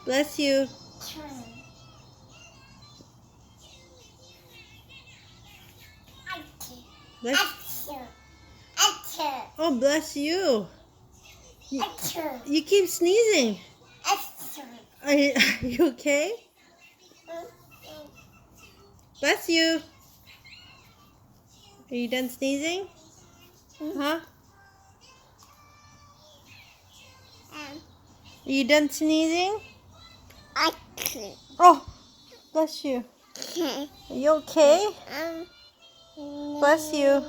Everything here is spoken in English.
Bless you. Bless. Oh, bless you. You keep sneezing. Are you okay? Bless you. Are you done sneezing? Huh? Are you done sneezing? Oh, bless you. Are you okay? Bless you.